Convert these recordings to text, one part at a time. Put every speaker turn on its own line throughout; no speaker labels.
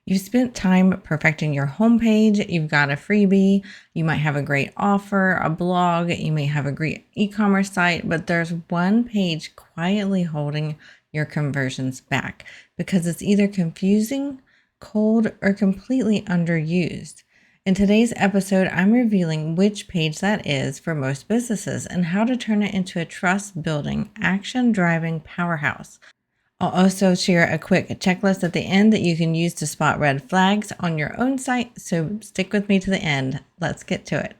You've spent time perfecting your homepage, you've got a freebie, you might have a great offer, a blog, you may have a great e-commerce site, but there's one page quietly holding your conversions back because it's either confusing, cold, or completely underused. In today's episode, I'm revealing which page that is for most businesses and how to turn it into a trust-building, action-driving powerhouse. I'll also share a quick checklist at the end that you can use to spot red flags on your own site, so stick with me to the end. Let's get to it.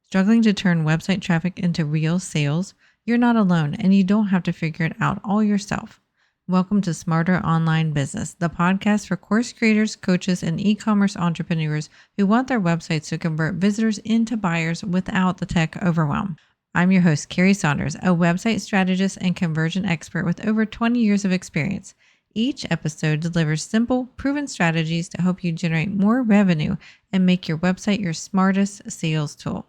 Struggling to turn website traffic into real sales? You're not alone, and you don't have to figure it out all yourself. Welcome to Smarter Online Business, the podcast for course creators, coaches, and e-commerce entrepreneurs who want their websites to convert visitors into buyers without the tech overwhelm. I'm your host, Carrie Saunders, a website strategist and conversion expert with over 20 years of experience. Each episode delivers simple, proven strategies to help you generate more revenue and make your website your smartest sales tool.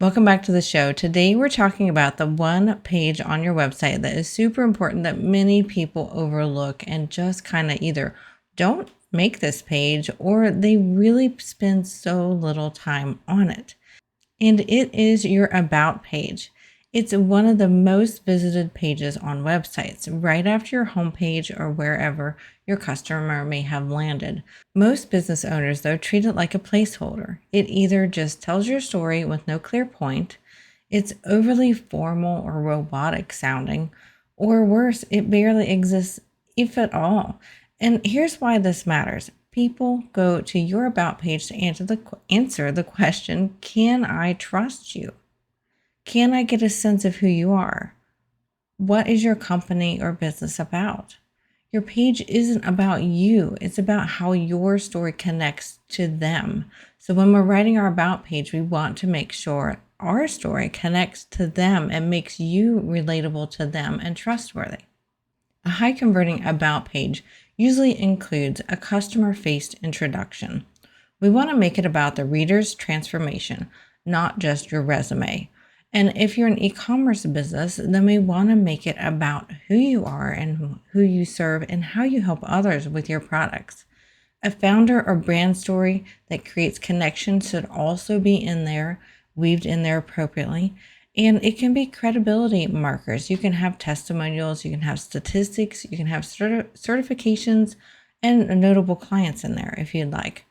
Welcome back to the show. Today, we're talking about the one page on your website that is super important that many people overlook and just kind of either don't make this page or they really spend so little time on it. And it is your About page. It's one of the most visited pages on websites, right after your homepage or wherever your customer may have landed. Most business owners, though, treat it like a placeholder. It either just tells your story with no clear point, it's overly formal or robotic sounding, or worse, it barely exists, if at all. And here's why this matters. People go to your About page to answer the question, can I trust you? Can I get a sense of who you are? What is your company or business about? Your page isn't about you. It's about how your story connects to them. So when we're writing our About page, we want to make sure our story connects to them and makes you relatable to them and trustworthy. A high converting About page usually includes a customer-faced introduction. We want to make it about the reader's transformation, not just your resume. And if you're an e-commerce business, then we want to make it about who you are and who you serve and how you help others with your products. A founder or brand story that creates connection should also be in there, weaved in there appropriately. And it can be credibility markers. You can have testimonials, you can have statistics, you can have certifications and notable clients in there if you'd like.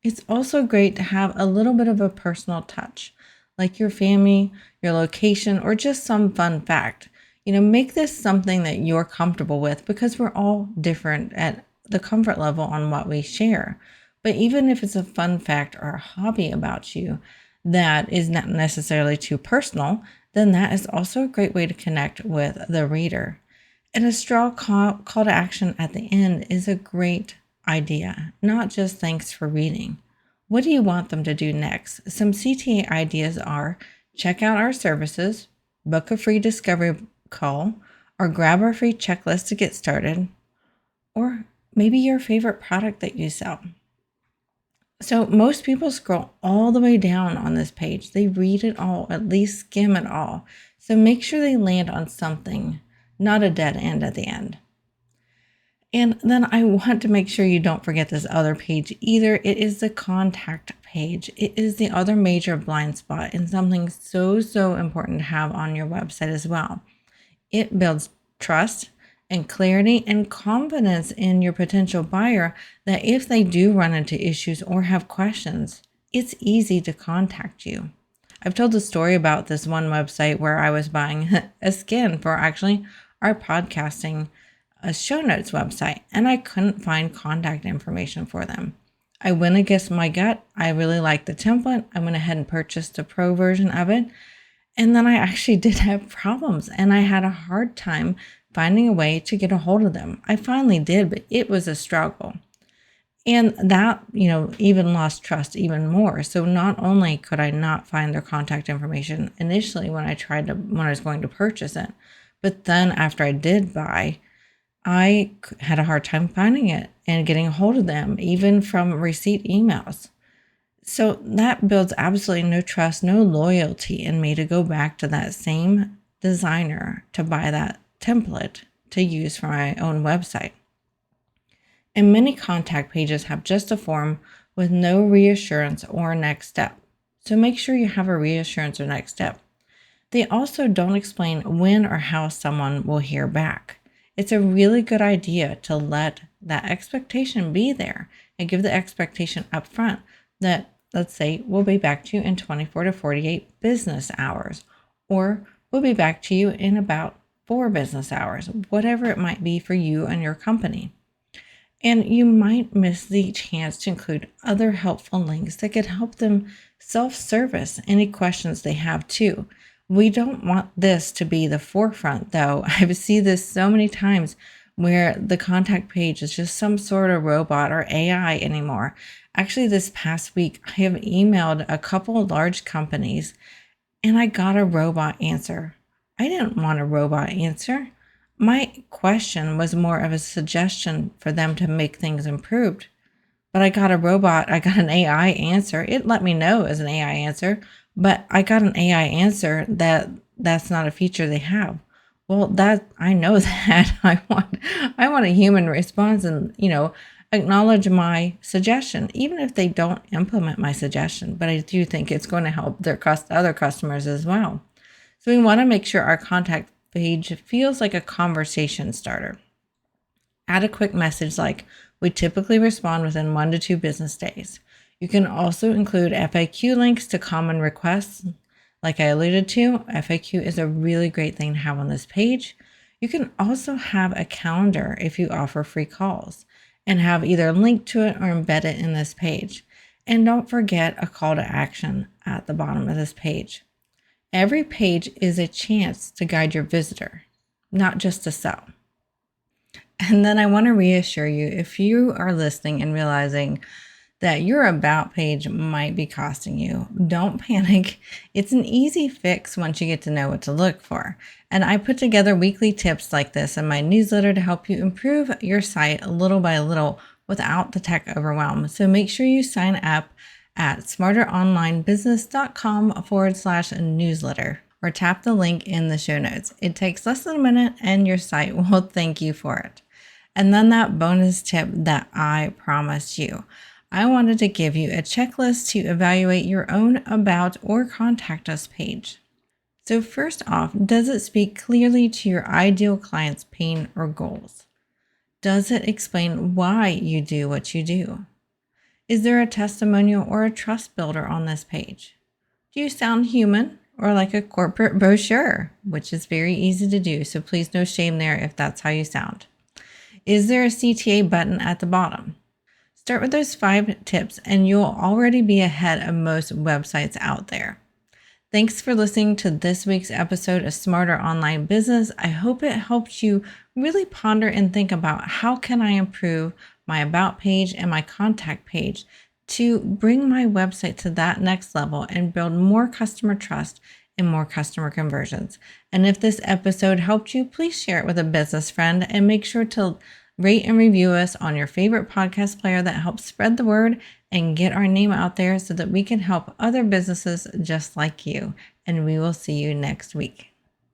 It's also great to have a little bit of a personal touch, like your family, your location, or just some fun fact. Make this something that you're comfortable with because we're all different at the comfort level on what we share. But even if it's a fun fact or a hobby about you, that is not necessarily too personal, then that is also a great way to connect with the reader. And a strong call to action at the end is a great idea, not just thanks for reading. What do you want them to do next? Some CTA ideas are check out our services, book a free discovery call, or grab our free checklist to get started, or maybe your favorite product that you sell. So most people scroll all the way down on this page. They read it all, at least skim it all. So make sure they land on something, not a dead end at the end. And then I want to make sure you don't forget this other page either. It is the contact page. It is the other major blind spot and something so important to have on your website as well. It builds trust and clarity and confidence in your potential buyer that if they do run into issues or have questions, it's easy to contact you. I've told the story about this one website where I was buying a skin for actually our podcasting show notes website, and I couldn't find contact information for them. I went against my gut. I really liked the template. I went ahead and purchased the pro version of it. And then I actually did have problems and I had a hard time finding a way to get a hold of them. I finally did, but it was a struggle. And that, even lost trust even more. So not only could I not find their contact information initially when I was going to purchase it, but then after I did buy, I had a hard time finding it and getting a hold of them, even from receipt emails. So that builds absolutely no trust, no loyalty in me to go back to that same designer to buy that template to use for my own website. And many contact pages have just a form with no reassurance or next step. So make sure you have a reassurance or next step. They also don't explain when or how someone will hear back. It's a really good idea to let that expectation be there and give the expectation up front that, let's say, we'll be back to you in 24 to 48 business hours, or we'll be back to you in about 4 business hours, whatever it might be for you and your company. And you might miss the chance to include other helpful links that could help them self-service any questions they have too. We don't want this to be the forefront, though. I've seen this so many times where the contact page is just some sort of robot or AI anymore. Actually, this past week, I have emailed a couple large companies and I got a robot answer. I didn't want a robot answer. My question was more of a suggestion for them to make things improved. But I got an AI answer. It let me know it was an AI answer, but I got an AI answer that's not a feature they have. Well, that I know that I want a human response and, acknowledge my suggestion, even if they don't implement my suggestion. But I do think it's going to help their other customers as well. So we want to make sure our contact page feels like a conversation starter. Add a quick message like, we typically respond within 1 to 2 business days. You can also include FAQ links to common requests. Like I alluded to, FAQ is a really great thing to have on this page. You can also have a calendar if you offer free calls and have either linked to it or embed it in this page. And don't forget a call to action at the bottom of this page. Every page is a chance to guide your visitor, not just to sell. And then I want to reassure you, if you are listening and realizing that your about page might be costing you, don't panic. It's an easy fix once you get to know what to look for. And I put together weekly tips like this in my newsletter to help you improve your site little by little without the tech overwhelm. So make sure you sign up at smarteronlinebusiness.com/newsletter or tap the link in the show notes. It takes less than a minute and your site will thank you for it. And then that bonus tip that I promised you. I wanted to give you a checklist to evaluate your own about or contact us page. So first off, does it speak clearly to your ideal client's pain or goals? Does it explain why you do what you do? Is there a testimonial or a trust builder on this page? Do you sound human or like a corporate brochure, which is very easy to do, so please no shame there if that's how you sound. Is there a CTA button at the bottom? Start with those 5 tips and you'll already be ahead of most websites out there. Thanks for listening to this week's episode of Smarter Online Business. I hope it helped you really ponder and think about how can I improve my about page and my contact page to bring my website to that next level and build more customer trust and more customer conversions. And if this episode helped you, please share it with a business friend and make sure to rate and review us on your favorite podcast player. That helps spread the word and get our name out there so that we can help other businesses just like you. And we will see you next week.